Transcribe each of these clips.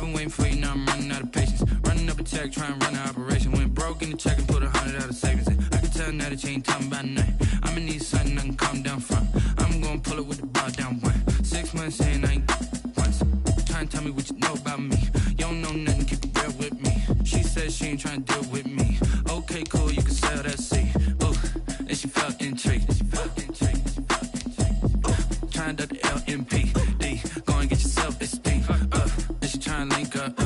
been waiting for you, now I'm running out of patience. Running up a check, trying to run an operation. Went broke in the check and put 100 out of savings in. I can tell now that you ain't talking about nothing. I'ma need something I can calm down from. I'm gonna pull it with the bar down one. 6 months in, I ain't once. Trying to tell me what you know about me. You don't know nothing, keep it real with me. She said she ain't trying to deal with me. Okay, cool, you can sell that seat. Ooh, and she felt intrigued. Trying to the LMPD. Go and get yourself esteem. And she trying to link up.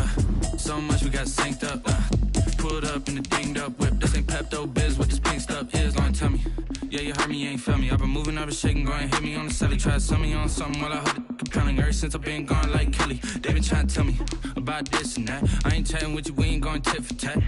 So much we got synced up. Pulled up in the dinged up whip. This ain't Pepto Biz, what this pink stuff is. Long tell me. Yeah, you heard me, you ain't felt me. I've been moving, I've been shaking, go and hit me on the celly. Try to sell me on something while I heard it compelling. Ever since I've been gone like Kelly, they been trying to tell me about this and that. I ain't chatting with you, we ain't going tit for tat.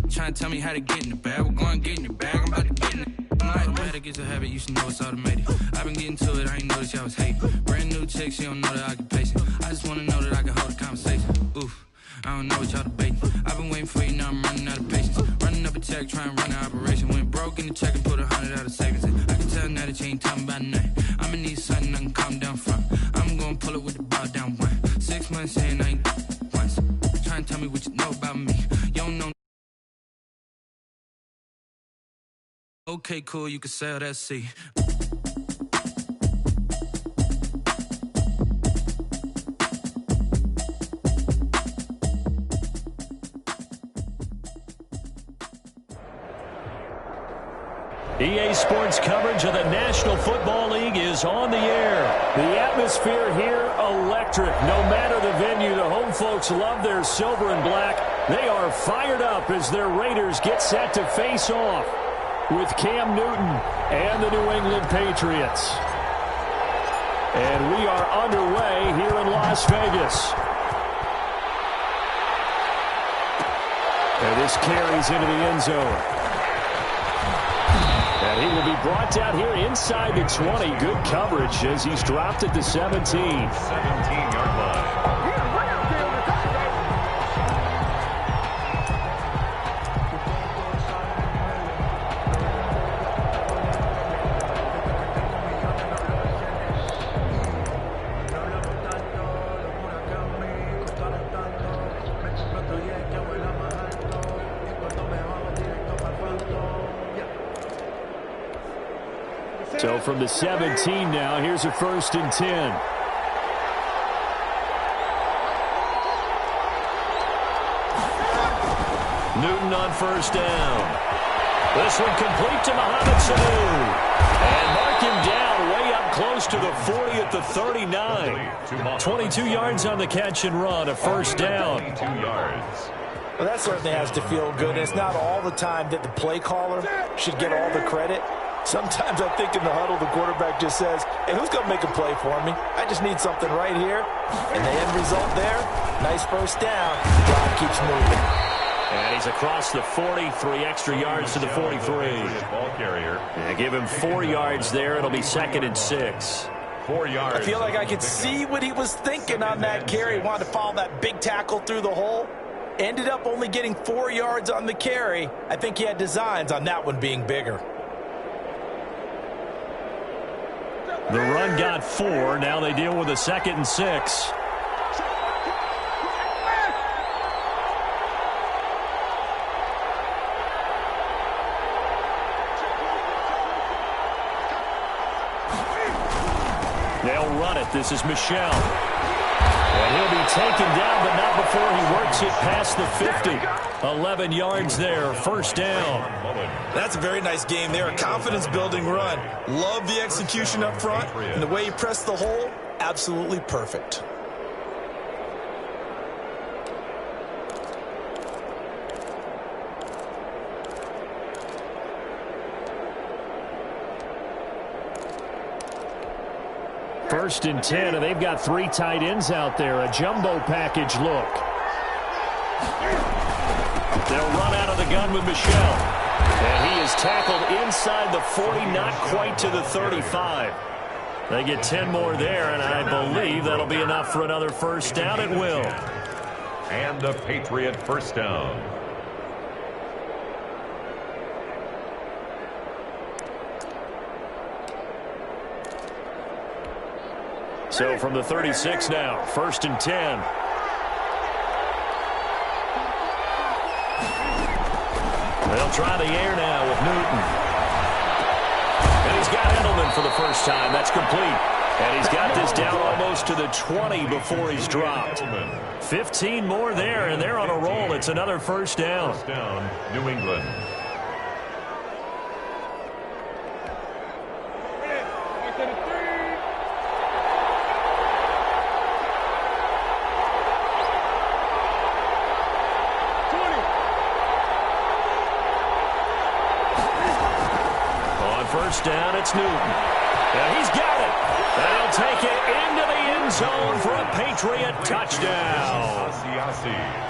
Trying to tell me how to get in the bag. We're going to get in the bag, I'm about to get in it. I'm automatic, it's a habit, you should know it's automated. I've been getting to it, I ain't noticed y'all was hating. Brand new chick, she don't know the occupation. I just wanna know that I can hold a conversation. Oof, I don't know what y'all debating. I've been waiting for you, now I'm running out of patience. Running up a check, trying to run an operation. Went broke in the check and put 100 out of savings in. I can tell now that you ain't talking about nothing. I'ma need something I can calm down from. I'm gonna pull it with the bar down one. 6 months in, I ain't once. Trying to tell me what you know about me. You don't know. Okay, cool, you can sell that seat. EA Sports coverage of the National Football League is on the air. The atmosphere here, electric. No matter the venue, the home folks love their silver and black. They are fired up as their Raiders get set to face off with Cam Newton and the New England Patriots. And we are underway here in Las Vegas. And this carries into the end zone. And he will be brought down here inside the 20. Good coverage as he's dropped at the 17. 17-yard line. So from the 17 now, here's a 1st and 10. Newton on 1st down. This one complete to Mohamed Sanu. And mark him down way up close to the 40 at the 39. 22 yards on the catch and run, a 1st down. 22 yards. Well, that certainly has to feel good. It's not all the time that the play caller should get all the credit. Sometimes I think in the huddle, the quarterback just says, hey, who's going to make a play for me? I just need something right here. And the end result there, nice 1st down. Drive keeps moving. And he's across the 40, 3 extra yards to the 43. Ball carrier. And give him 4 yards there. It'll be 2nd and 6. 4 yards. I feel like I could see what he was thinking on that carry. He wanted to follow that big tackle through the hole. Ended up only getting 4 yards on the carry. I think he had designs on that one being bigger. The run got 4. Now they deal with a 2nd and 6. They'll run it. This is Michel. And he'll be taken down, but not before he works it past the 50. 11 yards there, 1st down. That's a very nice game there. A confidence-building run. Love the execution up front. And the way he pressed the hole, absolutely perfect. First and 10, and they've got 3 tight ends out there. A jumbo package look. They'll run out of the gun with Michel. And he is tackled inside the 40, not quite to the 35. They get 10 more there, and I believe that'll be enough for another 1st down. It will. And a Patriot 1st down. So from the 36 now, 1st and 10. They'll try the air now with Newton. And he's got Edelman for the first time. That's complete. And he's got this down almost to the 20 before he's dropped. 15 more there, and they're on a roll. It's another first down. First down, New England. First down, it's Newton. And he's got it. And he'll take it into the end zone for a Patriot touchdown.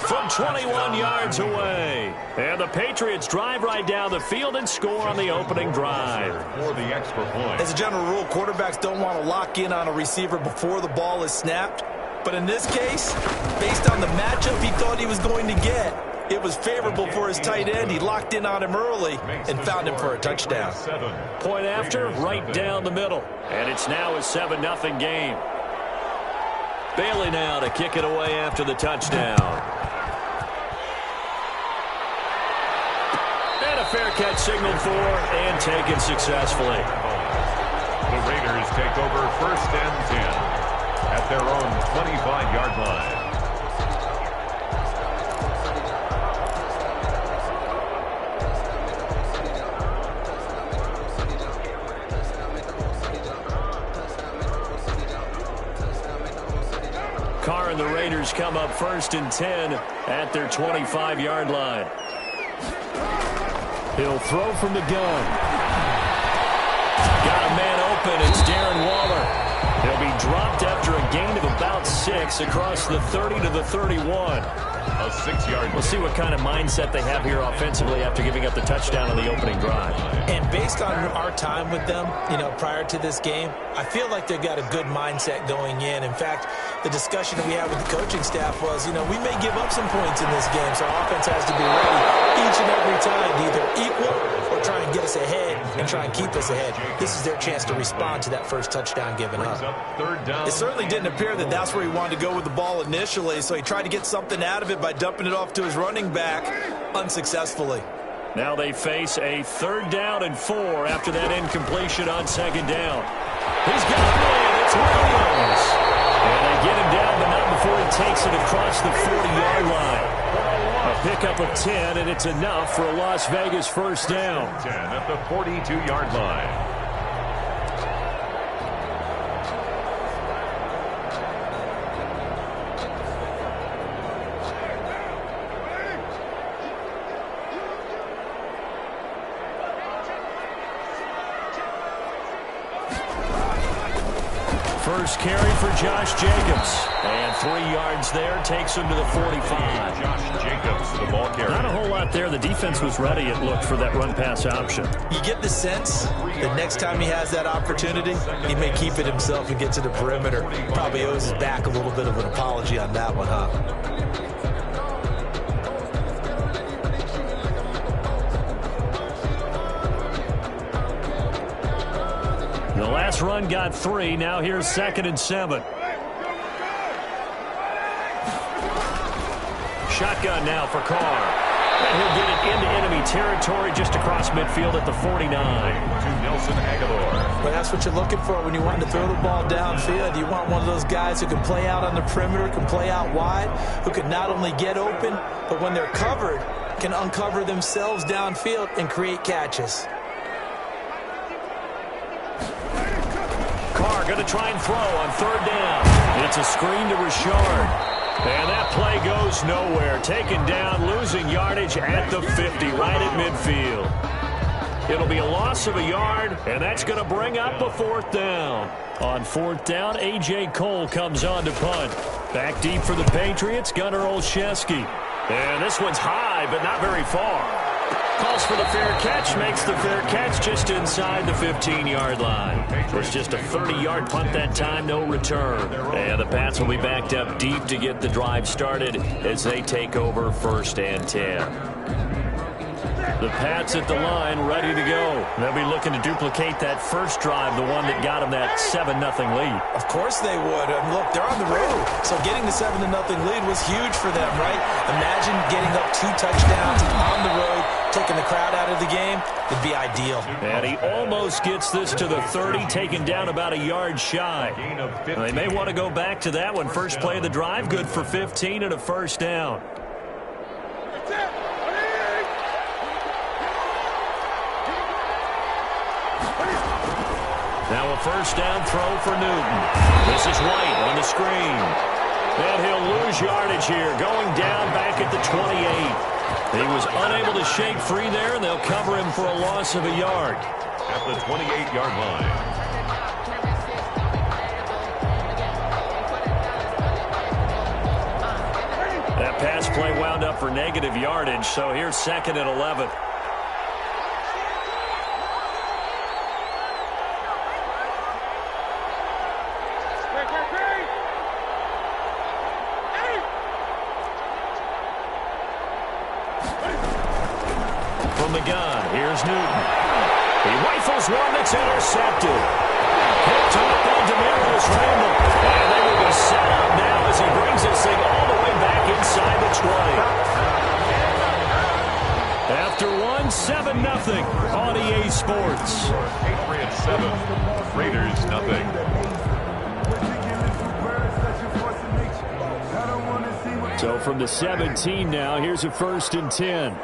From 21 yards away. And the Patriots drive right down the field and score on the opening drive. For the extra point. As a general rule, quarterbacks don't want to lock in on a receiver before the ball is snapped. But in this case, based on the matchup he thought he was going to get, it was favorable for his tight end. He locked in on him early and found him for a touchdown. Point after, right down the middle. And it's now a 7-0 game. Bailey now to kick it away after the touchdown. And a fair catch signaled for and taken successfully. The Raiders take over first and 10 at their own 25-yard line. Carr and the Raiders come up first and 10 at their 25-yard line. He'll throw from the gun. Got a man open. It's Darren Waller. He'll be dropped after a gain of about 6 across the 30 to the 31. A 6-yard. We'll see what kind of mindset they have here offensively after giving up the touchdown on the opening drive. And based on our time with them, prior to this game, I feel like they've got a good mindset going in. In fact, the discussion that we had with the coaching staff was, we may give up some points in this game, so our offense has to be ready each and every time to either equal or try and get us ahead and try and keep us ahead. This is their chance to respond to that first touchdown given up. It certainly didn't appear that that's where he wanted to go with the ball initially, so he tried to get something out of it by dumping it off to his running back unsuccessfully. Now they face a 3rd down and 4 after that incompletion on 2nd down. He's got it in. It's Williams. And they get him down, but not before he takes it across the 40-yard line. A pickup of 10, and it's enough for a Las Vegas first down. 10 at the 42-yard line. First carry for Josh Jacobs. And 3 yards there takes him to the 45. Josh Jacobs, the ball carrier. Not a whole lot there. The defense was ready, it looked, for that run-pass option. You get the sense that next time he has that opportunity, he may keep it himself and get to the perimeter. Probably owes his back a little bit of an apology on that one, huh? The last run got 3. Now here's 2nd and 7. Shotgun now for Carr. And he'll get it into enemy territory just across midfield at the 49. To Nelson Aguilar. Well, that's what you're looking for when you want to throw the ball downfield. You want one of those guys who can play out on the perimeter, can play out wide, who can not only get open, but when they're covered, can uncover themselves downfield and create catches. Carr going to try and throw on 3rd down. It's a screen to Richard. And that play goes nowhere. Taken down, losing yardage at the 50, right at midfield. It'll be a loss of a yard, and that's going to bring up a 4th down. On 4th down, A.J. Cole comes on to punt. Back deep for the Patriots, Gunnar Olszewski. And this one's high, but not very far. Calls for the fair catch, makes the fair catch just inside the 15-yard line. It was just a 30-yard punt that time, no return. And the Pats will be backed up deep to get the drive started as they take over 1st and 10. The Pats at the line, ready to go. They'll be looking to duplicate that first drive, the one that got them that 7-0 lead. Of course they would. And look, they're on the road. So getting the 7-0 lead was huge for them, right? Imagine getting up 2 touchdowns on the road, taking the crowd out of the game. It'd be ideal. And he almost gets this to the 30, taken down about a yard shy. They may want to go back to that one. First play of the drive, good for 15 and a first down. Now a first down throw for Newton. This is White on the screen. And he'll lose yardage here, going down back at the 28. He was unable to shake free there, and they'll cover him for a loss of a yard. At the 28-yard line. That pass play wound up for negative yardage, so here's 2nd and 11. From the gun, here's Newton. He rifles one that's intercepted. Picked up by Demarius Randall. And they will be set up now as he brings this thing all the way back inside the 20. After one, 7-0 on EA Sports. Patriots 7, Raiders nothing. So from the 17 now, here's a 1st and 10.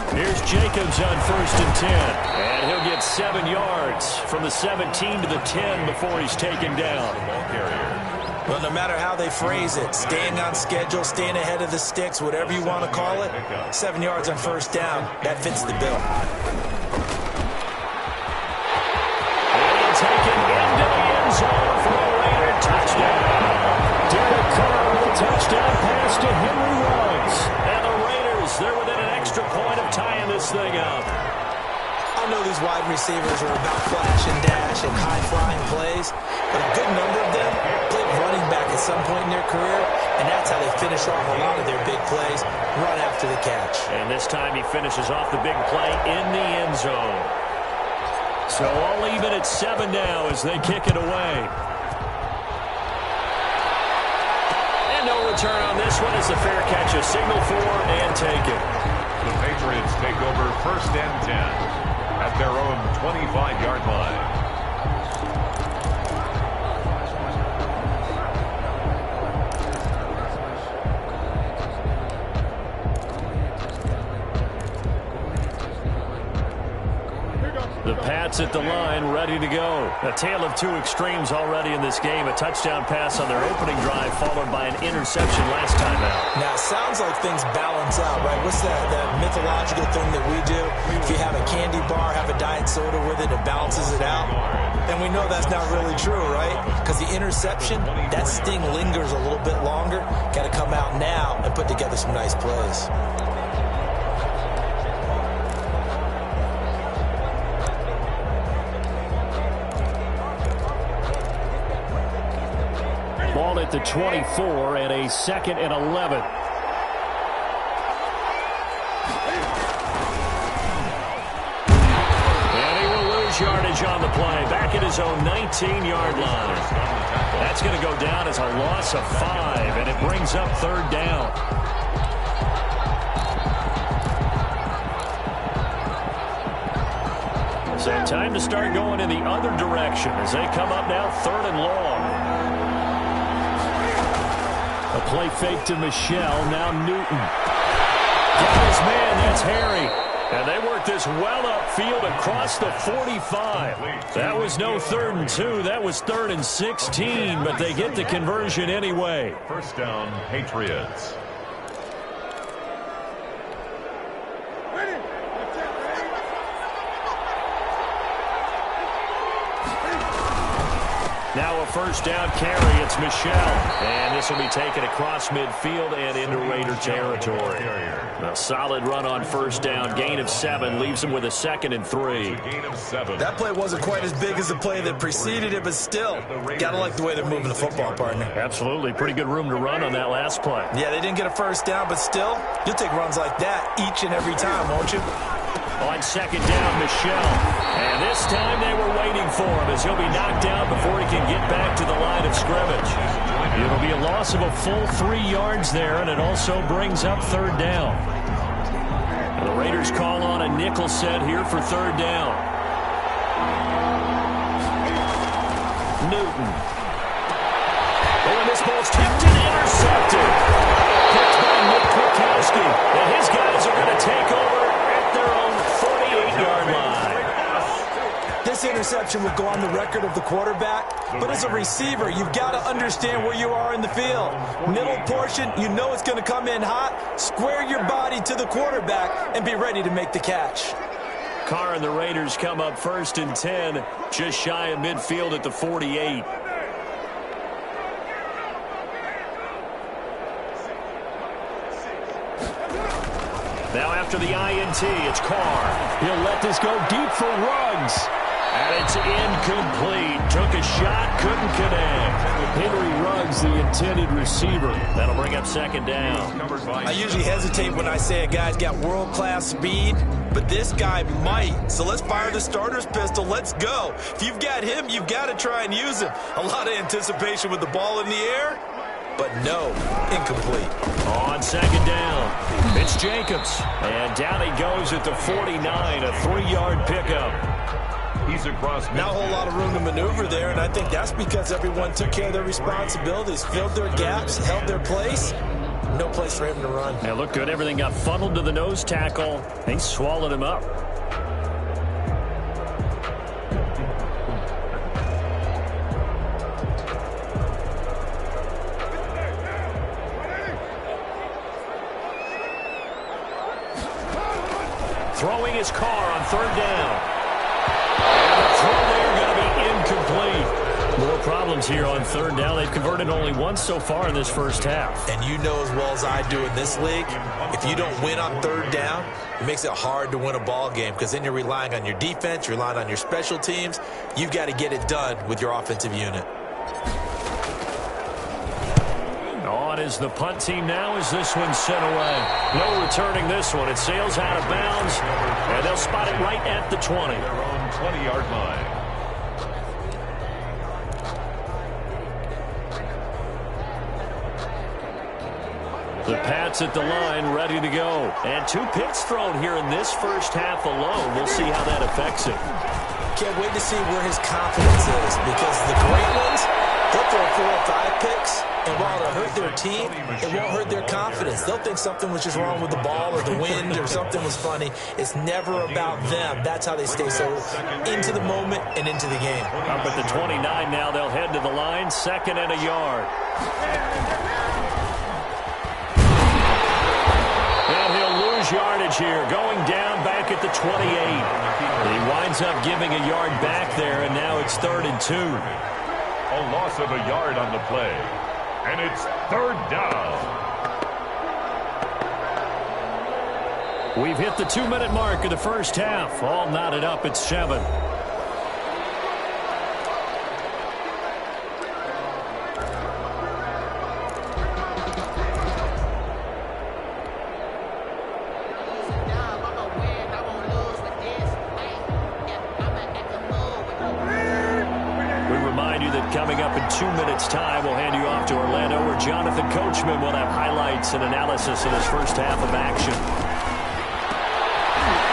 Here's Jacobs on 1st and 10. And he'll get 7 yards from the 17 to the 10 before he's taken down. Well, no matter how they phrase it, staying on schedule, staying ahead of the sticks, whatever you want to call it, 7 yards on first down, that fits the bill. And taken into the end zone for a Raider touchdown. Derek Carr with a touchdown pass to Henry Ruggs. And the Raiders, they're within an extra point of tying this thing up. I know these wide receivers are about flash and dash and high-flying plays, but a good number of them played running back at some point in their career, and that's how they finish off a lot of their big plays, run after the catch. And this time he finishes off the big play in the end zone. So all even at 7 now as they kick it away. And no return on this one as the fair catch, a signal for and take it. The Patriots take over 1st and 10 at their own 25-yard line. The Pats at the line, ready to go. A tale of two extremes already in this game. A touchdown pass on their opening drive, followed by an interception last time out. Now, it sounds like things balance out, right? What's that mythological thing that we do? If you have a candy bar, have a diet soda with it, it balances it out. And we know that's not really true, right? Because the interception, that sting lingers a little bit longer. Got to come out now and put together some nice plays. Ball at the 24 and a 2nd and 11. And he will lose yardage on the play. Back at his own 19-yard line. That's going to go down as a loss of 5, and it brings up 3rd down. So time to start going in the other direction as they come up now 3rd and long. A play fake to Michelle. Now Newton. Got his man. That's Harry. And they work this well upfield across the 45. That was no 3rd and 2. That was 3rd and 16. But they get the conversion anyway. First down, Patriots. Now a first down carry. It's Michel. And this will be taken across midfield and into Raider territory. A solid run on first down. Gain of 7 leaves him with a 2nd and 3. That play wasn't quite as big as the play that preceded it, but still, got to like the way they're moving the football, partner. Absolutely. Pretty good room to run on that last play. Yeah, they didn't get a first down, but still, you'll take runs like that each and every time, won't you? On second down, Michel. And this time they were waiting for him as he'll be knocked down before he can get back to the line of scrimmage. It'll be a loss of a full 3 yards there, and it also brings up third down. And the Raiders call on a nickel set here for third down. Newton. Oh, and this ball's tipped and intercepted. Picked by Nick Kwiatkowski. And his guys are going to take over at their own 48-yard line. This interception will go on the record of the quarterback, but as a receiver, you've got to understand where you are in the field. Middle portion, you know it's going to come in hot. Square your body to the quarterback and be ready to make the catch. Carr and the Raiders come up 1st and 10, just shy of midfield at the 48. Now after the INT, it's Carr. He'll let this go deep for Ruggs. And it's incomplete. Took a shot, couldn't connect. Henry Ruggs, the intended receiver. That'll bring up second down. I usually hesitate when I say a guy's got world-class speed, but this guy might. So let's fire the starter's pistol. Let's go. If you've got him, you've got to try and use him. A lot of anticipation with the ball in the air, but no, incomplete. On second down, it's Jacobs. And down he goes at the 49, a 3-yard pickup. He's across. Not a whole lot of room to maneuver there, and I think that's because everyone took care of their responsibilities, filled their gaps, held their place. No place for him to run. Yeah, looked good. Everything got funneled to the nose tackle. They swallowed him up. Throwing his Carr on third down. Throw there going to be incomplete. More problems here on third down. They've converted only once so far in this first half. And you know as well as I do in this league, if you don't win on third down, it makes it hard to win a ball game because then you're relying on your defense, you're relying on your special teams. You've got to get it done with your offensive unit. On is the punt team now as this one's sent away. No returning this one. It sails out of bounds, and they'll spot it right at the 20. Their own 20-yard line. The Pats at the line, ready to go. And 2 picks thrown here in this first half alone. We'll see how that affects him. Can't wait to see where his confidence is because the great ones, they'll throw 4 or 5 picks, and while it'll hurt their team, it won't hurt their confidence. They'll think something was just wrong with the ball or the wind or something was funny. It's never about them. That's how they stay so into the moment and into the game. Up at the 29 now, they'll head to the line, 2nd and a yard. And he'll lose yardage here, going down back at the 28. He winds up giving a yard back there, and now it's 3rd and 2. A loss of a yard on the play. And it's third down. We've hit the 2-minute mark of the first half. All knotted up at 7. Coming up in 2 minutes' time, we'll hand you off to Orlando, where Jonathan Coachman will have highlights and analysis of this first half of action.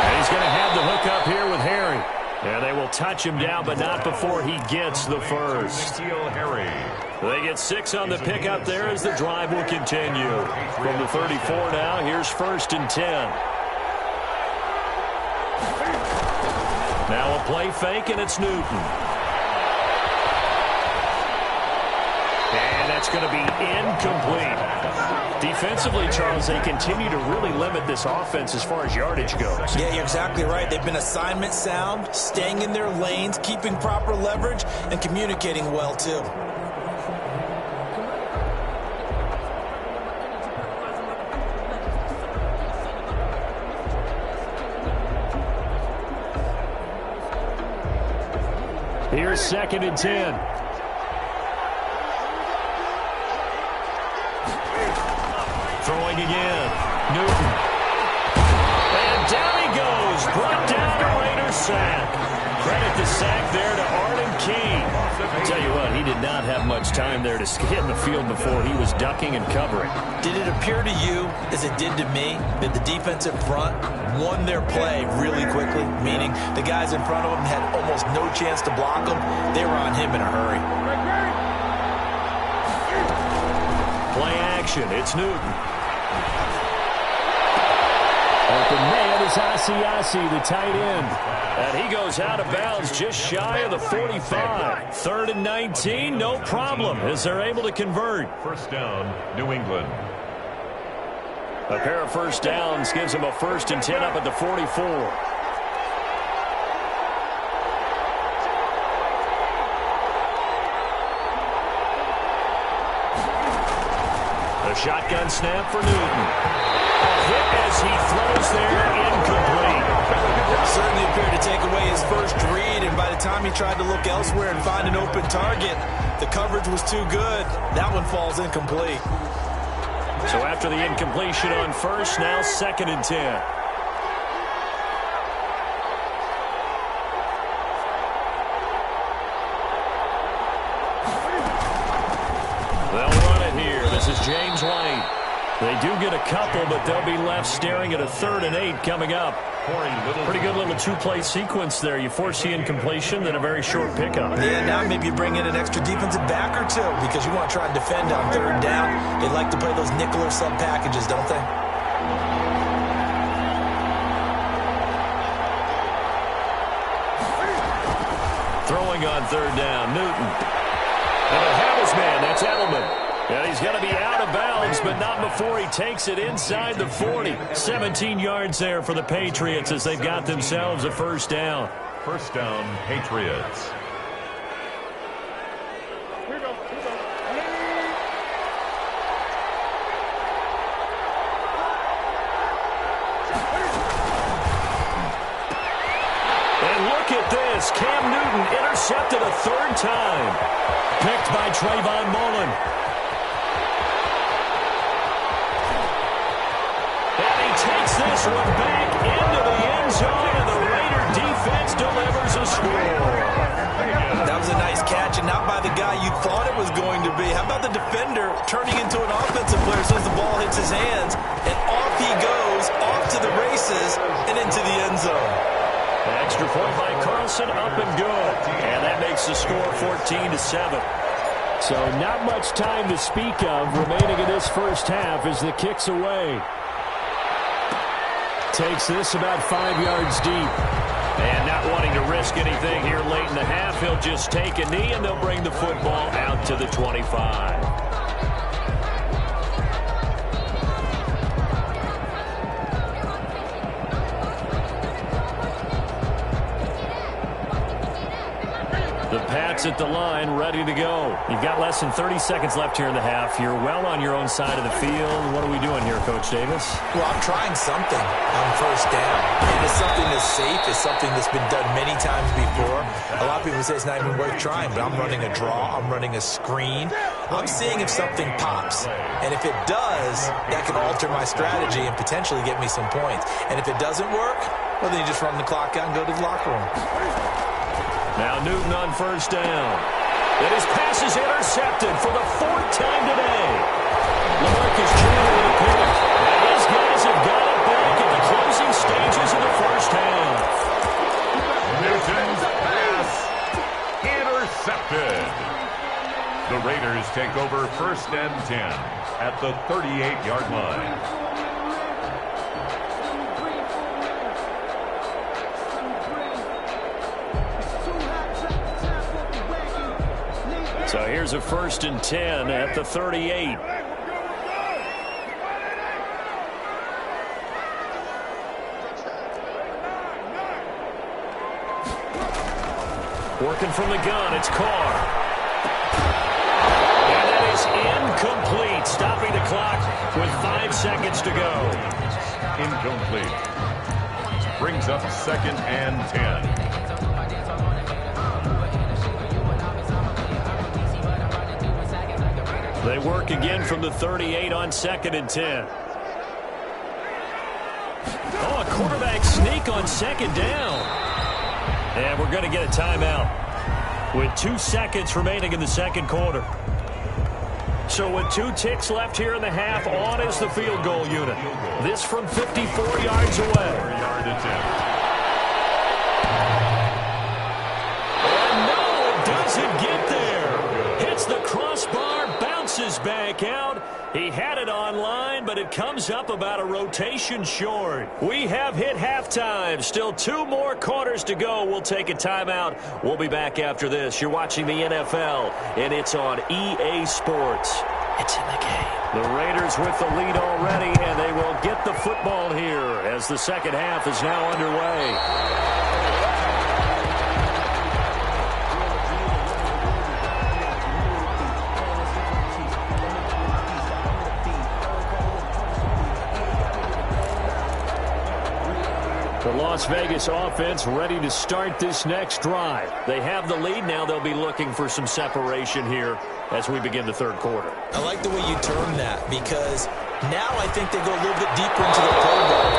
And he's going to have the hook up here with Harry. And they will touch him down, but not before he gets the first. They get 6 on the pickup there as the drive will continue. From the 34 now, here's 1st and 10. Now a play fake, and it's Newton. And that's going to be incomplete. Defensively, Charles, they continue to really limit this offense as far as yardage goes. Yeah, you're exactly right. They've been assignment sound, staying in their lanes, keeping proper leverage, and communicating well, too. Here's 2nd and 10. Throwing again. Newton. And down he goes. Brought down a Raiders sack. Credit the sack there to Arden Key. I'll tell you what, he did not have much time there to get in the field before he was ducking and covering. Did it appear to you, as it did to me, that the defensive front won their play really quickly? Meaning the guys in front of them had almost no chance to block him. They were on him in a hurry. Play action. It's Newton. Open man is Asiasi, the tight end. And he goes out of bounds just shy of the 45. 3rd and 19, no problem, as they're able to convert. First down, New England. A pair of first downs gives them a 1st and 10 up at the 44. The shotgun snap for Newton. A hit as he throws there, incomplete. Certainly appeared to take away his first read, and by the time he tried to look elsewhere and find an open target, the coverage was too good. That one falls incomplete. So after the incompletion on first, now 2nd and 10. They'll run it here. This is James White. They do get a couple, but they'll be left staring at a 3rd and 8 coming up. Pretty good little two-play sequence there. You force the incompletion, then a very short pickup. Yeah, now maybe you bring in an extra defensive back or two because you want to try and defend on 3rd down. They like to play those nickel or sub packages, don't they? Throwing on 3rd down, Newton. And they'll have his man, that's Edelman. And he's going to be out of bounds, but not before he takes it inside the 40. 17 yards there for the Patriots as they've got themselves a 1st down. First down, Patriots. And look at this. Cam Newton intercepted a 3rd time. Picked by Trayvon Mullen. Takes this one back into the end zone, and the Raider defense delivers a score. That was a nice catch, and not by the guy you thought it was going to be. How about the defender turning into an offensive player as soon as the ball hits his hands, and off he goes, off to the races, and into the end zone. An extra point by Carlson, up and good. And that makes the score 14-7. So not much time to speak of remaining in this first half as the kick's away. Takes this about 5 yards deep. And not wanting to risk anything here late in the half, he'll just take a knee and they'll bring the football out to the 25. The Pats at the line, ready to go. You've got less than 30 seconds left here in the half. You're well on your own side of the field. What are we doing here, Coach Davis? Well, I'm trying something on 1st down. And it's something that's safe. It's something that's been done many times before. A lot of people say it's not even worth trying, but I'm running a draw. I'm running a screen. I'm seeing if something pops. And if it does, that can alter my strategy and potentially get me some points. And if it doesn't work, well, then you just run the clock out and go to the locker room. Now Newton on 1st down. And his pass is intercepted for the 4th time today. LaMarcus Joyner with a pick. And these guys have got it back at the closing stages of the first half. Newton's pass intercepted. The Raiders take over 1st and 10 at the 38-yard line. So here's a 1st and 10 at the 38. Working from the gun, it's Carr. And that is incomplete, stopping the clock with 5 seconds to go. Incomplete. Brings up 2nd and 10. They work again from the 38 on 2nd and 10. Oh, a quarterback sneak on 2nd down. And we're going to get a timeout with 2 seconds remaining in the 2nd quarter. So with 2 ticks left here in the half, on is the field goal unit. This from 54 yards away. 4-yard attempt. And no, it doesn't get there. Hits the crossbar, bounces back out. He had it online, but it comes up about a rotation short. We have hit halftime. Still 2 more quarters to go. We'll take a timeout. We'll be back after this. You're watching the NFL, and it's on EA Sports. It's in the game. The Raiders with the lead already, and they will get the football here as the second half is now underway. The Las Vegas offense ready to start this next drive. They have the lead. Now they'll be looking for some separation here as we begin the 3rd quarter. I like the way you term that because now I think they go a little bit deeper into their playbook.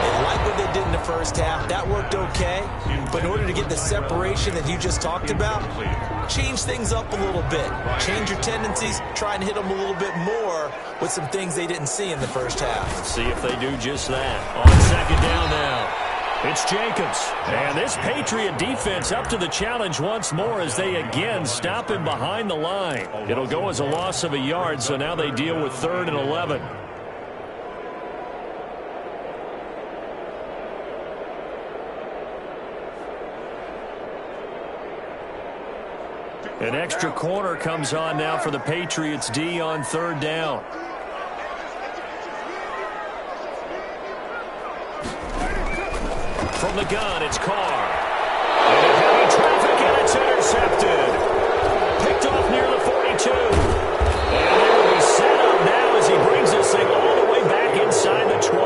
They like what they did in the first half. That worked okay. But in order to get the separation that you just talked about, change things up a little bit. Change your tendencies. Try and hit them a little bit more with some things they didn't see in the first half. Let's see if they do just that. On 2nd down now. It's Jacobs. And this Patriot defense up to the challenge once more as they again stop him behind the line. It'll go as a loss of a yard, so now they deal with 3rd and 11. An extra corner comes on now for the Patriots D on 3rd down. From the gun, it's Carr. And in heavy traffic, and it's intercepted. Picked off near the 42. And they will be set up now as he brings this thing all the way back inside the 20.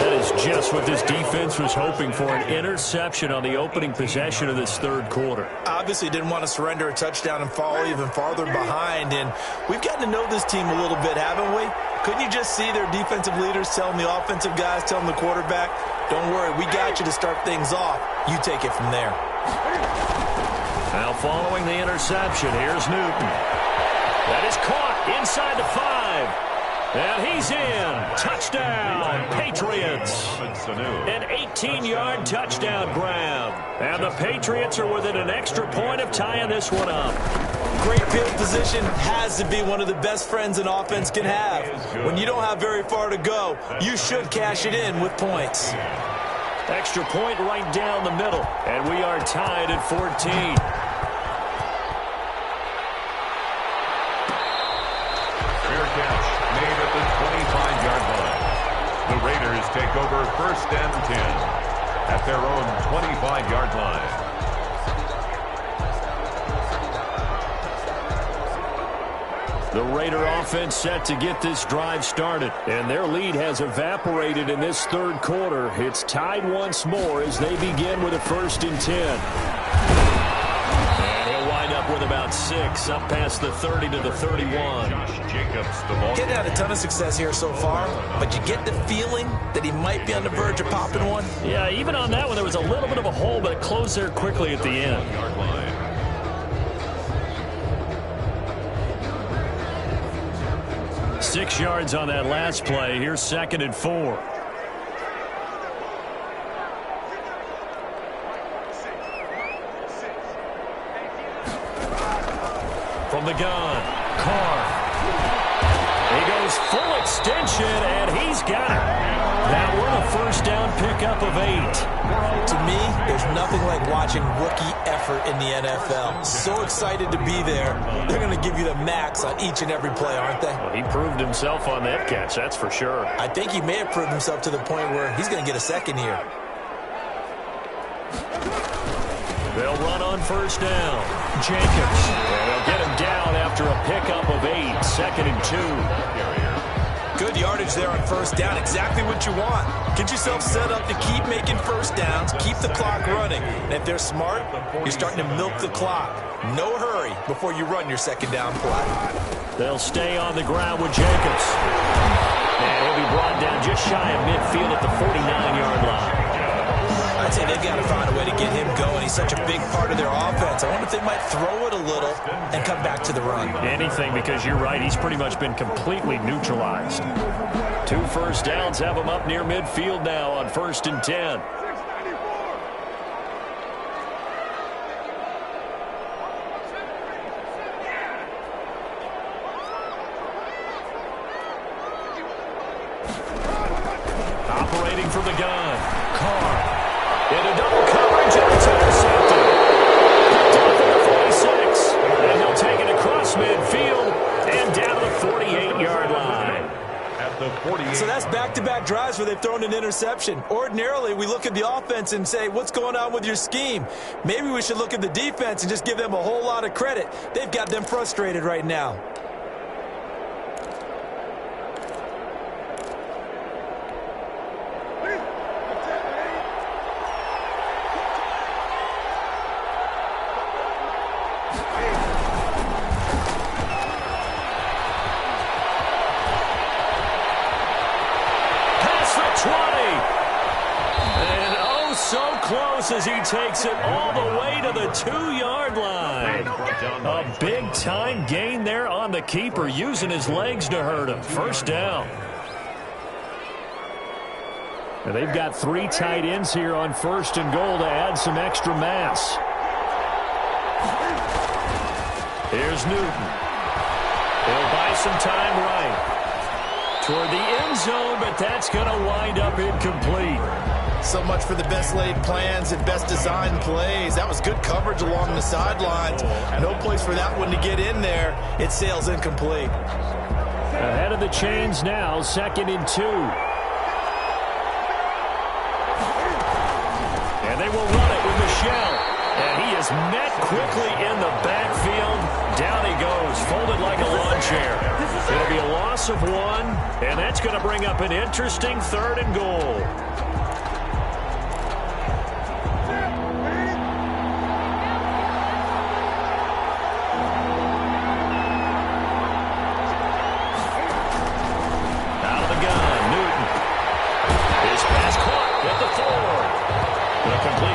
That is just what this defense was hoping for, an interception on the opening possession of this 3rd quarter. Obviously didn't want to surrender a touchdown and fall even farther behind. And we've gotten to know this team a little bit, haven't we? Couldn't you just see their defensive leaders telling the offensive guys, telling the quarterback, don't worry, we got you to start things off. You take it from there. Now following the interception, here's Newton. That is caught inside the 5. And he's in. Touchdown, Patriots. An 18-yard touchdown grab. And the Patriots are within an extra point of tying this one up. Great field position has to be one of the best friends an offense can have. When you don't have very far to go, you should cash it in with points. Extra point right down the middle. And we are tied at 14. The Raiders take over 1st and 10 at their own 25-yard line. The Raider offense set to get this drive started, and their lead has evaporated in this 3rd quarter. It's tied once more as they begin with a 1st and 10. With about 6 up past the 30 to the 31. Getting had a ton of success here so far, but you get the feeling that he might be on the verge of popping one. Yeah, even on that one, there was a little bit of a hole, but it closed there quickly at the end. 6 yards on that last play. Here's 2nd and 4. From the gun, Carr. He goes full extension, and he's got it. Now we're in a 1st down pickup of 8. To me, there's nothing like watching rookie effort in the NFL. So excited to be there. They're going to give you the max on each and every play, aren't they? Well, he proved himself on that catch, that's for sure. I think he may have proved himself to the point where he's going to get a 2nd here. They'll run on first down. Jacobs. And they'll get him down after a pickup of 8. 2nd and 2. Good yardage there on first down. Exactly what you want. Get yourself set up to keep making first downs, keep the clock running. And if they're smart, you're starting to milk the clock. No hurry before you run your second down play. They'll stay on the ground with Jacobs. And he'll be brought down just shy of midfield at the 49-yard line. I'd say they've got to find a way to get him going. He's such a big part of their offense. I wonder if they might throw it a little and come back to the run. Anything, because you're right. He's pretty much been completely neutralized. 2 first downs have him up near midfield now on 1st and 10. Operating from the gun. Carr. Into double coverage and to the safety. Down to the 46. And he'll take it across midfield and down to the 48-yard line. At the 48. So that's back-to-back drives where they've thrown an interception. Ordinarily, we look at the offense and say, what's going on with your scheme? Maybe we should look at the defense and just give them a whole lot of credit. They've got them frustrated right now. As he takes it all the way to the 2-yard line. A big-time gain there on the keeper, using his legs to hurt him. First down. And they've got 3 tight ends here on 1st and goal to add some extra mass. Here's Newton. He'll buy some time right toward the end zone, but that's going to wind up incomplete. So much for the best laid plans and best designed plays. That was good coverage along the sidelines. No place for that one to get in there. It sails incomplete. Ahead of the chains now, 2nd and 2. And they will run it with Michel. And he is met quickly in the backfield. Down he goes, folded like a lawn chair. It'll be a loss of 1, and that's going to bring up an interesting 3rd and goal.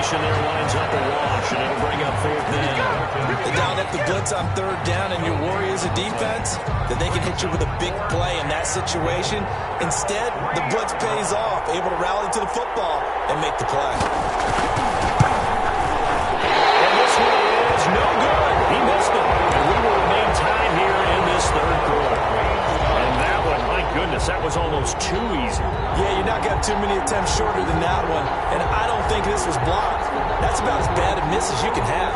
There winds up a wash, and it'll bring up 4th down. They dialed up the blitz on 3rd down, and your worry as a defense that they can hit you with a big play in that situation. Instead, the blitz pays off, able to rally to the football and make the play. And this one is no good. He missed it. And we will remain tied here in this 3rd quarter. And that one, my goodness, that was almost too easy. Yeah, you're not going to have too many attempts shorter than that one. And I don't think this was blocked. That's about as bad a miss as you can have.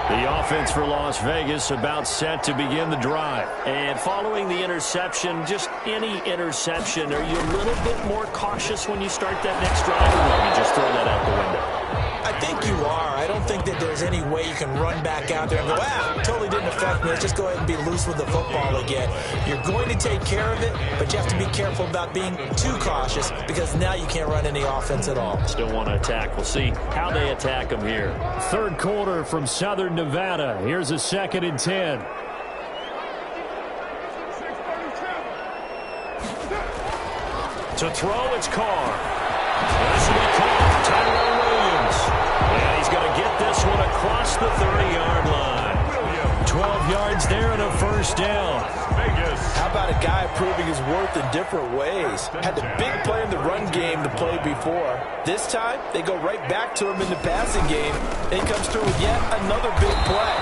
The offense for Las Vegas about set to begin the drive. And following the interception, just any interception, are you a little bit more cautious when you start that next drive, or will you just throw that out the window? I think you are. I don't think that there's any way you can run back out there and go, totally didn't affect me. Let's just go ahead and be loose with the football again. You're going to take care of it, but you have to be careful about being too cautious because now you can't run any offense at all. Still want to attack. We'll see how they attack them here. 3rd quarter from Southern Nevada. Here's a 2nd and 10. To throw, it's Carr. This will be caught. Tyrell Williams. And he's going to get this one across the 30-yard line. 12 yards there and a 1st down. How about a guy proving his worth in different ways? Had the big play in the run game to play before. This time, they go right back to him in the passing game. And he comes through with yet another big play.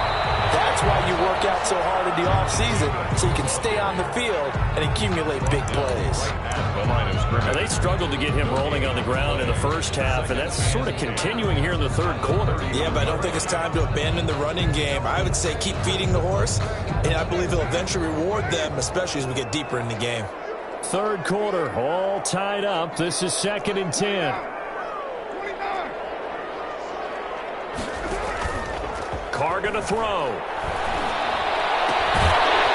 That's why you work out so hard in the offseason, so you can stay on the field and accumulate big plays. Now, they struggled to get him rolling on the ground in the first half, and that's sort of continuing here in the 3rd quarter. Yeah, but I don't think it's time to abandon the running game. I would say keep feeding the horse, and I believe he'll eventually reward them, especially as we get deeper in the game. 3rd quarter, all tied up. This is 2nd and 10. Carr going to throw.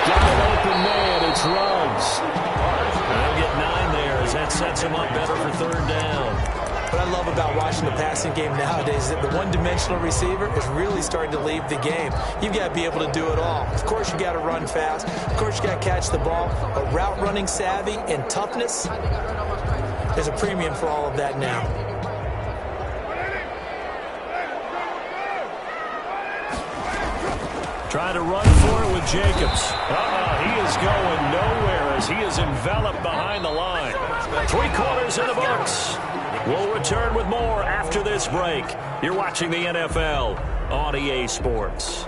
Got an open man. It's Ruggs. They'll get 9 there as that sets him up better for third down. What I love about watching the passing game nowadays is that the one-dimensional receiver is really starting to leave the game. You've got to be able to do it all. Of course, you got to run fast. Of course, you got to catch the ball. But route running savvy and toughness, there's a premium for all of that now. Trying to run for it with Jacobs. He is going nowhere as he is enveloped behind the line. 3 quarters in the books. We'll return with more after this break. You're watching the NFL on EA Sports.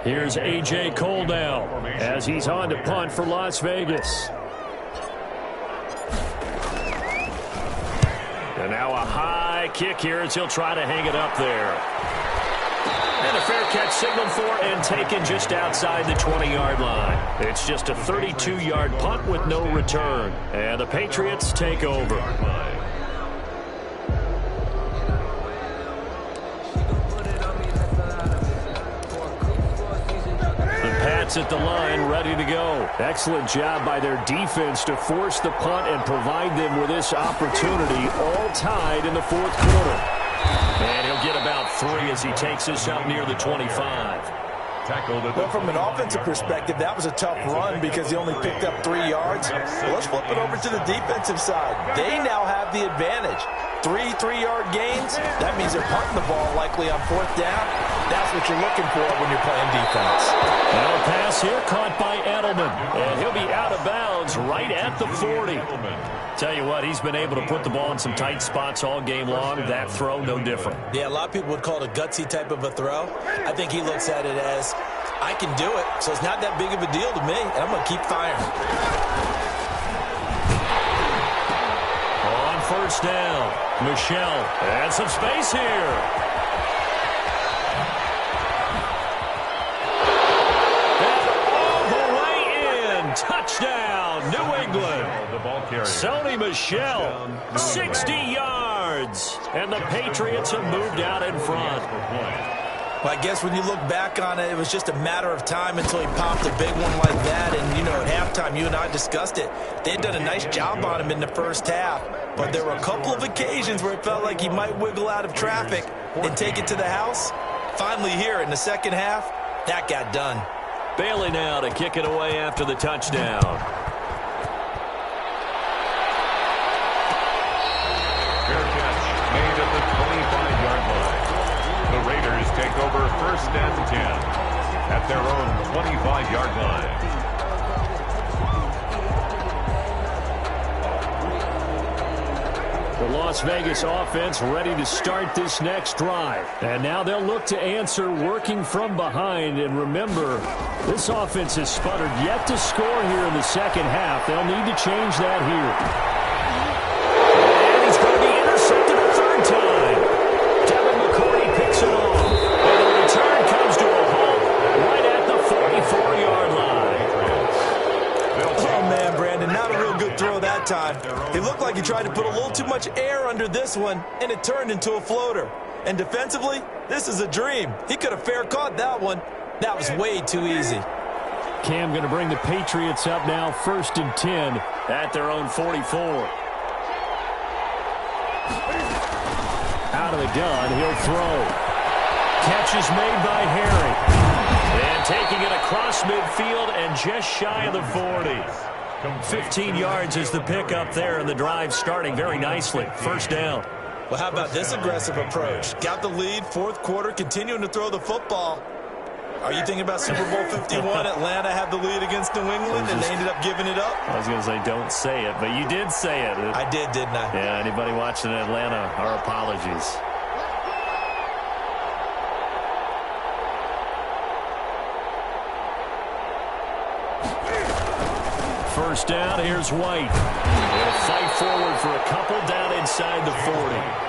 Here's A.J. Cole now as he's on to punt for Las Vegas. And now a high kick here as he'll try to hang it up there. And a fair catch signaled for and taken just outside the 20-yard line. It's just a 32-yard punt with no return. And the Patriots take over. At the line, ready to go. Excellent job by their defense to force the punt and provide them with this opportunity, all tied in the 4th quarter. And he'll get about 3 as he takes this up near the 25. Well, from an offensive perspective, that was a tough run because he only picked up 3 yards. Well, let's flip it over to the defensive side. They now have the advantage. 3 3-yard gains. That means they're punting the ball likely on 4th down. That's what you're looking for when you're playing defense. Now a pass here caught by Edelman. And he'll be out of bounds right at the 40. Tell you what, he's been able to put the ball in some tight spots all game long. That throw, no different. Yeah, a lot of people would call it a gutsy type of a throw. I think he looks at it as, I can do it, so it's not that big of a deal to me, and I'm going to keep firing. On 1st down, Michel, and some space here. Touchdown, New England. Sony Michel, 60 yards. And the Patriots have moved out in front. Well, I guess when you look back on it, it was just a matter of time until he popped a big one like that. And, you know, at halftime, you and I discussed it. They had done a nice job on him in the first half. But there were a couple of occasions where it felt like he might wiggle out of traffic and take it to the house. Finally here in the second half, that got done. Bailey now to kick it away after the touchdown. Fair catch made at the 25-yard line. The Raiders take over 1st and 10 at their own 25-yard line. The Las Vegas offense ready to start this next drive. And now they'll look to answer working from behind. And remember, this offense has sputtered yet to score here in the second half. They'll need to change that here. And he's going to be intercepted a 3rd time. Devin McCourty picks it off. And the return comes to a halt right at the 44-yard line. Oh, man, Brandon, not a real good throw that time. It looked like he tried to put a little too much air under this one, and it turned into a floater. And defensively, this is a dream. He could have fair caught that one. That was way too easy. Cam going to bring the Patriots up now 1st and 10 at their own 44. Out of the gun, he'll throw. Catch is made by Harry. And taking it across midfield and just shy of the 40. 15 yards is the pickup there, and the drive starting very nicely. 1st down. Well, how about this aggressive approach? Got the lead, 4th quarter, continuing to throw the football. Are you thinking about Super Bowl 51? Atlanta had the lead against New England, and they ended up giving it up? I was going to say don't say it, but you did say it. I did, didn't I? Yeah, anybody watching Atlanta, our apologies. First down, here's White. They'll fight forward for a couple down inside the 40.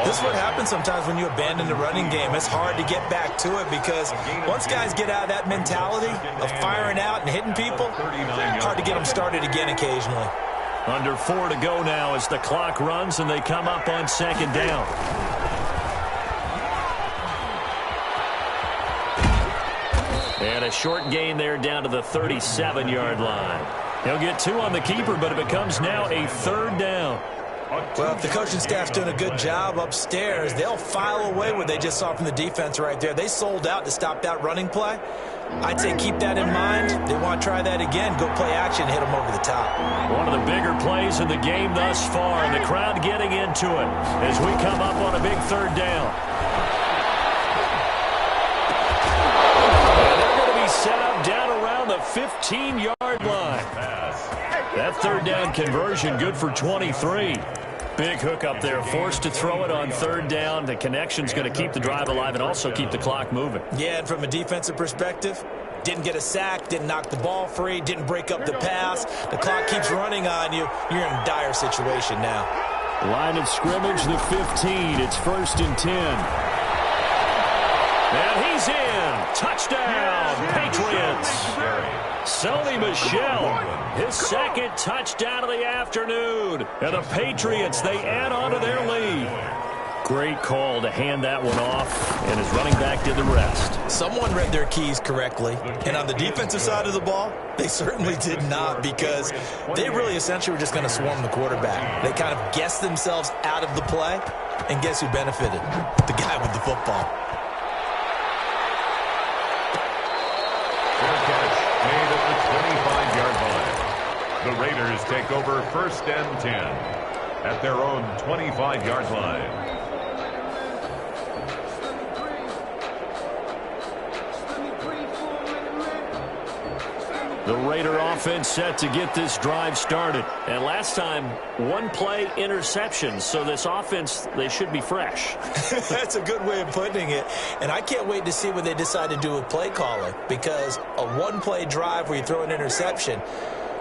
This is what happens sometimes when you abandon the running game. It's hard to get back to it because once guys get out of that mentality of firing out and hitting people, hard to get them started again occasionally. Under 4 to go now as the clock runs and they come up on second down. And a short gain there down to the 37-yard line. He'll get 2 on the keeper, but it becomes now a third down. Well, if the coaching staff's doing a good job upstairs, they'll file away what they just saw from the defense right there. They sold out to stop that running play. I'd say keep that in mind. They want to try that again. Go play action, hit them over the top. One of the bigger plays in the game thus far, and the crowd getting into it as we come up on a big third down. And they're going to be set up down around the 15-yard line. That third down conversion good for 23. Big hook up there, forced to throw it on third down. The connection's going to keep the drive alive and also keep the clock moving. Yeah, and from a defensive perspective, didn't get a sack, didn't knock the ball free, didn't break up the pass. The clock keeps running on you. You're in a dire situation now. Line of scrimmage, the 15. It's 1st and 10. And he's in. Touchdown, Patriots. Sony Michel, his second touchdown of the afternoon. And the Patriots, they add on to their lead. Great call to hand that one off, and his running back did the rest. Someone read their keys correctly, and on the defensive side of the ball, they certainly did not, because they really essentially were just going to swarm the quarterback. They kind of guessed themselves out of the play, and guess who benefited? The guy with the football. Made at the 25-yard line. The Raiders take over 1st and 10 at their own 25-yard line. The Raider offense set to get this drive started. And last time, one play interception. So this offense, they should be fresh. That's a good way of putting it. And I can't wait to see what they decide to do with play calling, because a one-play drive where you throw an interception,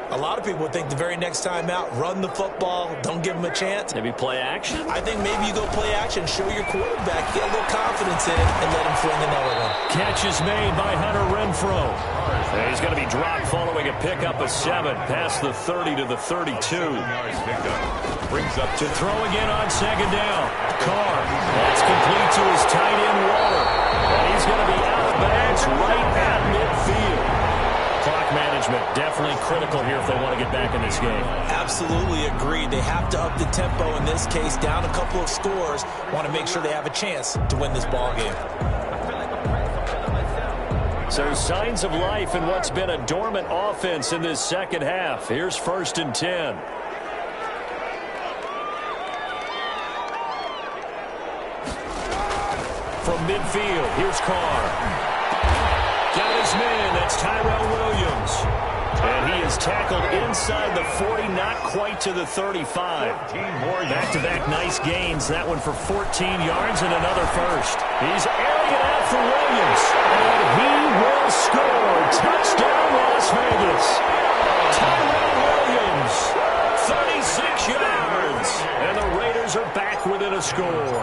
a lot of people would think the very next time out, run the football, don't give them a chance. Maybe play action? I think maybe you go play action, show your quarterback, get a little confidence in it, and let him fling another one. Catch is made by Hunter Renfrow. And he's going to be dropped following a pickup of 7 past the 30 to the 32. Brings up to throw again on second down. Carr. That's complete to his tight end Waller. And he's going to be out of bounds right at midfield. Clock management definitely critical here if they want to get back in this game. Absolutely agreed. They have to up the tempo in this case, down a couple of scores. Want to make sure they have a chance to win this ball game. So signs of life in what's been a dormant offense in this second half. Here's 1st and 10. From midfield, here's Carr. Down his man, that's Tyrell Williams. And he is tackled inside the 40, not quite to the 35. Back-to-back nice gains. That one for 14 yards and another first. He's airing it out for Williams. And he will score. Touchdown, Las Vegas. Tyrell Williams, 36 yards. And the Raiders are back within a score.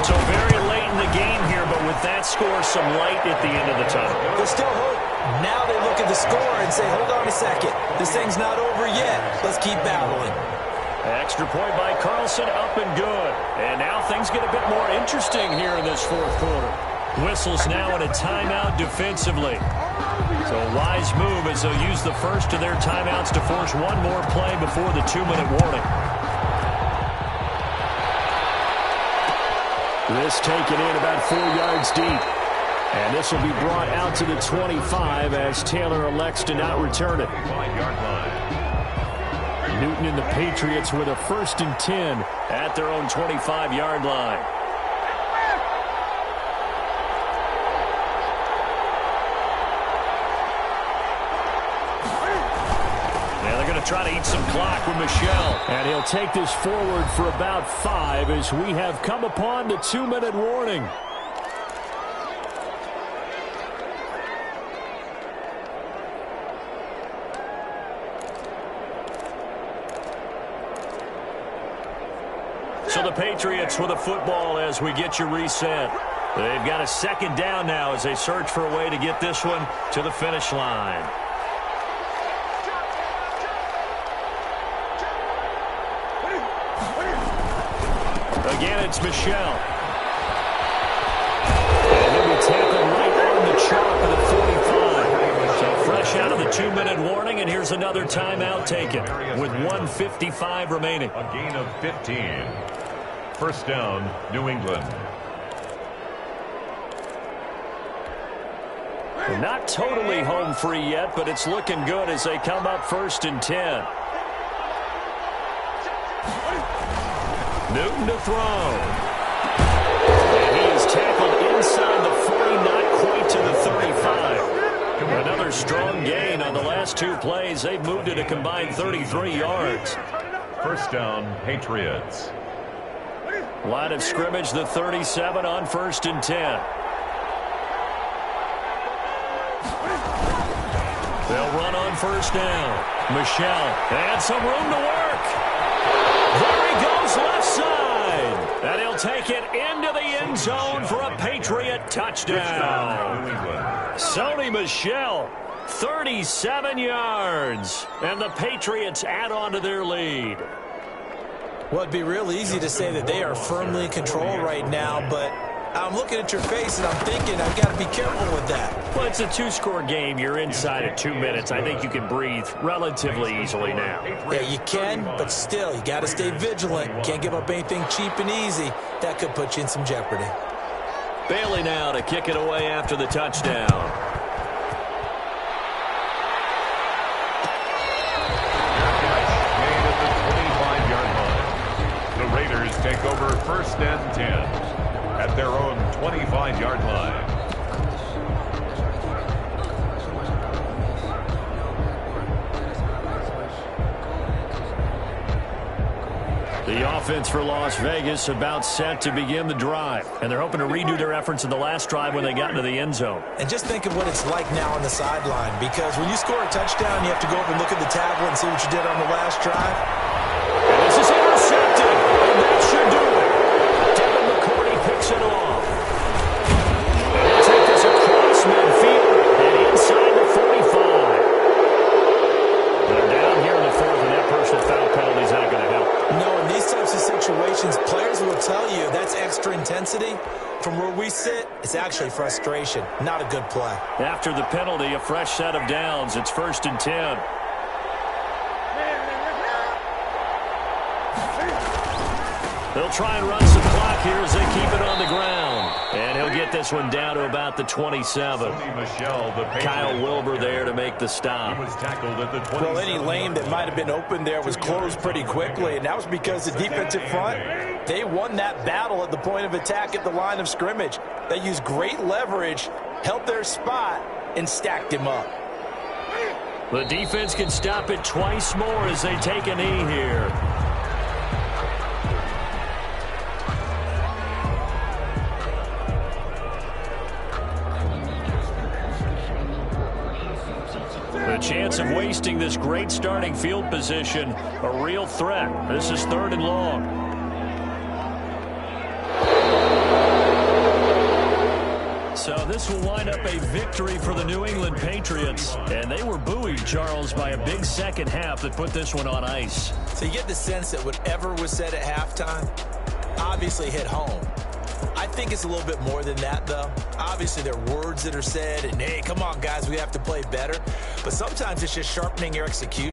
So very late in the game here, but with that score, some light at the end of the tunnel. There's still hope. Now they look at the score and say, hold on a second. This thing's not over yet. Let's keep battling. Extra point by Carlson, up and good. And now things get a bit more interesting here in this fourth quarter. Whistles now in a timeout defensively. So a wise move as they'll use the first of their timeouts to force one more play before the 2-minute warning. This taken in about 4 yards deep. And this will be brought out to the 25 as Taylor elects to not return it. Newton and the Patriots with a 1st and 10 at their own 25-yard line. Try to eat some clock with Michel. And he'll take this forward for about 5 as we have come upon the 2-minute warning. So the Patriots with a football as we get you reset. They've got a second down now as they search for a way to get this one to the finish line. Again, it's Michel. And he'll be tackled right on the chalk of the 45. So fresh out of the 2-minute warning, and here's another timeout taken with 1:55 remaining. A gain of 15. First down, New England. Not totally home free yet, but it's looking good as they come up 1st and 10. Newton to throw. And he is tackled inside the 40, not quite to the 35. Another strong gain on the last 2 plays. They've moved it a combined 33 yards. First down, Patriots. Line of scrimmage, the 37 on 1st and 10. They'll run on 1st down. Michel, and some room to work. There he goes left side. And he'll take it into the end zone for a Patriot touchdown. Sony Michel, 37 yards. And the Patriots add on to their lead. Well, it'd be real easy to say that they are firmly in control right now, but I'm looking at your face and I'm thinking I've got to be careful with that. Well, it's a 2-score game. You're inside at 2 minutes. I think you can breathe relatively easily now. Yeah, you can, but still, you got to stay vigilant. Can't give up anything cheap and easy. That could put you in some jeopardy. Bailey now to kick it away after the touchdown. Made at the 25-yard line. The Raiders take over 1st and 10. At their own 25-yard line. The offense for Las Vegas about set to begin the drive. And they're hoping to redo their efforts in the last drive when they got into the end zone. And just think of what it's like now on the sideline, because when you score a touchdown, you have to go over and look at the tablet and see what you did on the last drive. And this is intercepted. And that should do it. Picks it off. He'll take this across midfield and inside the 45. They're down here in the 4th, and that personal foul penalty is not going to help. No, in these types of situations, players will tell you that's extra intensity. From where we sit, it's actually frustration. Not a good play. After the penalty, a fresh set of downs. It's 1st and 10. They'll try and run some clock here as they keep it on the ground. And he'll get this one down to about the 27. Kyle Wilbur there to make the stop. He was tackled at the 27. Well, any lane that might have been open there was closed pretty quickly, and that was because the defensive front, they won that battle at the point of attack at the line of scrimmage. They used great leverage, held their spot, and stacked him up. The defense can stop it twice more as they take a knee here. The chance of wasting this great starting field position, a real threat. This is 3rd and long. So this will wind up a victory for the New England Patriots. And they were buoyed, Charles, by a big second half that put this one on ice. So you get the sense that whatever was said at halftime obviously hit home. I think it's a little bit more than that, though. Obviously, there are words that are said, and, hey, come on, guys, we have to play better. But sometimes it's just sharpening your execution.